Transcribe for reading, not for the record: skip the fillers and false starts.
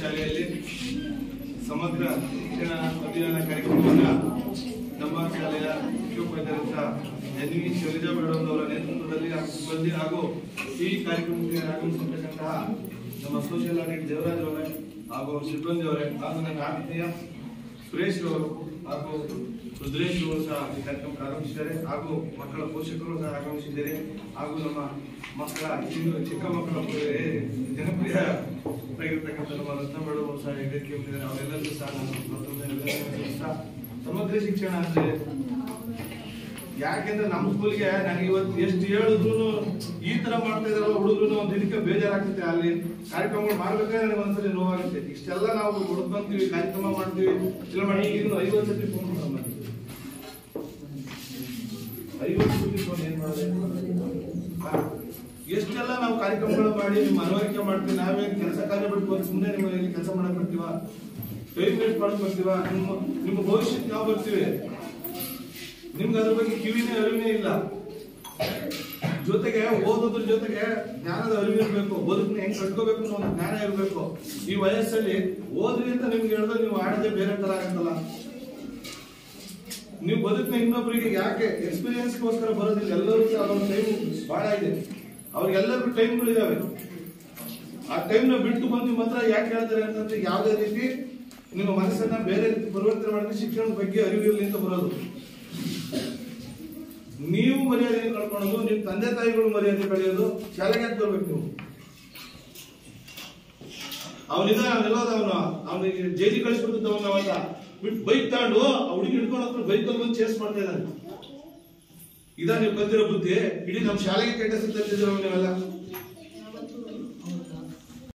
ಶಾಲೆಯಲ್ಲಿ ಸಮಗ್ರ ಶಿಕ್ಷಣ ಅಭಿಯಾನ ಕಾರ್ಯಕ್ರಮವನ್ನು ನಮ್ಮ ಶಾಲೆಯ ಮುಖ್ಯೋಪಾಧ್ಯಾಯರಾದ ಎನ್ ವಿ ಶೈಲಜಾ ಮೇಡಮ್ ಅವರ ನೇತೃತ್ವದಲ್ಲಿ ಸಿಬ್ಬಂದಿ ಹಾಗೂ ಈ ಕಾರ್ಯಕ್ರಮಕ್ಕೆ ಆಗಮಿಸಿರ್ತಕ್ಕಂತಹ ನಮ್ಮ ಸೋಷಿಯಲ್ ಆಡಿಟ್ ದೇವರಾಜ್ ಅವರೇ ಹಾಗೂ ಸಿಬ್ಬಂದಿ ಅವರೇ ಹಾಗೂ ನನ್ನ ಆತ್ಮೀಯ ಸುರೇಶ್ ಅವರು ಹಾಗೂ ರುದ್ರೇಶ್ ಅವರು ಸಹ ಈ ಕಾರ್ಯಕ್ರಮಕ್ಕೆ ಆಗಮಿಸಿದ್ದಾರೆ ಹಾಗೂ ಮಕ್ಕಳ ಪೋಷಕರು ಸಹ ಆಗಮಿಸಿದ್ದಾರೆ ಹಾಗೂ ನಮ್ಮ ಮಕ್ಕಳ ಚಿಕ್ಕ ಮಕ್ಕಳ ಜನಪ್ರಿಯ ಆಗಿರ್ತಕ್ಕಂಥ ನಮ್ಮ ರತ್ನ ಮೇಡಮ್ ಅವರು ಸಹ ವೇದಿಕೆ ಬಂದಿದ್ದಾರೆ. ಅವರೆಲ್ಲರಿಗೂ ಸಹ ನಾನು ಸಮಗ್ರ ಶಿಕ್ಷಣ ಅಂದ್ರೆ ಯಾಕೆಂದ್ರೆ ನಮ್ಮ ಸ್ಕೂಲ್ಗೆ ನನಗೆ ಇವತ್ತು ಎಷ್ಟು ಹೇಳಿದ್ರು ಈ ತರ ಮಾಡ್ತಾ ಇದಾರಲ್ಲ ಹುಡುಗರು ಒಂದು ಇದಕ್ಕೆ ಬೇಜಾರಾಗ್ತದೆ. ಅಲ್ಲಿ ಕಾರ್ಯಕ್ರಮಗಳು ಮಾಡ್ಬೇಕಾದ್ರೆ ನನಗೆ ಒಂದ್ಸಲಿ ನೋವಾಗುತ್ತೆ. ಇಷ್ಟೆಲ್ಲ ನಾವು ಹುಡುಕೊಂತೀವಿ, ಕಾರ್ಯಕ್ರಮ ಮಾಡ್ತೀವಿ, ಇಲ್ಲ ಮಾಡಿ ಈಗ 50 ಸತಿ ಫೋನ್ ಮಾಡ್ತೀವಿ. 50 ಸತಿ ಫೋನ್ ಏನ್ ಮಾಡಿದೆ, ಎಷ್ಟೆಲ್ಲ ನಾವು ಕಾರ್ಯಕ್ರಮಗಳು ಮಾಡಿ ಮನವರಿಕೆ ಮಾಡ್ತೀವಿ. ನಾವೇ ಕೆಲಸ ಕಾರ್ಯ ಬಿಟ್ಟು ಸುಮ್ಮನೆ ನಿಮ್ಮ ಕೆಲಸ ಮಾಡಕ್ ಬರ್ತೀವ, ಟೈಮ್ ವೇಸ್ಟ್ ಮಾಡಕ್ ಬರ್ತೀವ? ನಿಮ್ಮ ಭವಿಷ್ಯಕ್ಕೆ ನಾವು ಬರ್ತೀವಿ, ನಿಮ್ಗೆ ಅದ್ರ ಬಗ್ಗೆ ಕಿವಿನೇ ಅರಿವಿನೇ ಇಲ್ಲ. ಜೊತೆಗೆ ಓದೋದ್ರ ಜೊತೆಗೆ ಜ್ಞಾನದ ಅರಿವು ಇರಬೇಕು, ಬದುಕನ್ನ ಹೆಂಗ್ ಕಟ್ಕೋಬೇಕು ಅನ್ನೋ ಒಂದು ಜ್ಞಾನ ಇರಬೇಕು. ಈ ವಯಸ್ಸಲ್ಲಿ ಓದ್ರಿ ಅಂತ ನಿಮ್ಗೆ ಹೇಳಿದ್ರೆ ನೀವು ಆಡೋದೇ ಬೇರೆ ತರ ಆಗತ್ತಲ್ಲ. ನೀವು ಬದುಕನ್ನ ಇನ್ನೊಬ್ಬರಿಗೆ ಯಾಕೆ ಎಕ್ಸ್ಪೀರಿಯನ್ಸ್ಗೋಸ್ಕರ ಬರೋದಿಲ್ಲ. ಎಲ್ಲರೂ ಅವ್ರ ಟೈಮ್ ಬಹಳ ಇದೆ, ಅವ್ರಿಗೆಲ್ಲರಿಗೂ ಟೈಮ್ಗಳಿದಾವೆ. ಆ ಟೈಮ್ನ ಬಿಟ್ಟು ಬಂದು ಮಾತ್ರ ಯಾಕೆ ಹೇಳ್ತಾರೆ ಅಂತಂದ್ರೆ ಯಾವುದೇ ರೀತಿ ನಿಮ್ಮ ಮನಸ್ಸನ್ನ ಬೇರೆ ರೀತಿ ಪರಿವರ್ತನೆ ಮಾಡಿದ್ರೆ ಶಿಕ್ಷಣದ ಬಗ್ಗೆ ಅರಿವು ಇರಲಿ ಅಂತ ಬರೋದು. ನೀವು ಮರ್ಯಾದೆ ಕಳ್ಕೊಳ್ಳೋದು, ನಿಮ್ ತಂದೆ ತಾಯಿಗಳು ಮರ್ಯಾದೆ ಕಳೆಯೋದು, ಶಾಲೆಗೆ ಯಾಕೆ ಬರ್ಬೇಕು ನೀವು? ಅವನಿದ ಅವನಿಗೆ ಜೈಲಿ ಕಳಿಸ್ಬಿಡ್ತಿದ್ದವನ್ನ ಅವತ್ತ ಬಿಟ್ಟು ಬೈಕ್ ತಗೊಂಡು ಹುಡುಗಿ ಹಿಡ್ಕೊಂಡು ಬೈಕಲ್ಲಿ ಬಂದು ಚೇಸ್ ಮಾಡ್ತಾ ಇದ್ದಾನೆ. ಇದ ನೀವು ಕಲ್ತಿರೋ ಬುದ್ಧಿ? ಇಡೀ ನಮ್ಮ ಶಾಲೆಗೆ ಕೆಟ್ಟ ಹೆಸರು ತರ್ತಿದ್ದೀರ ನೀವೆಲ್ಲ.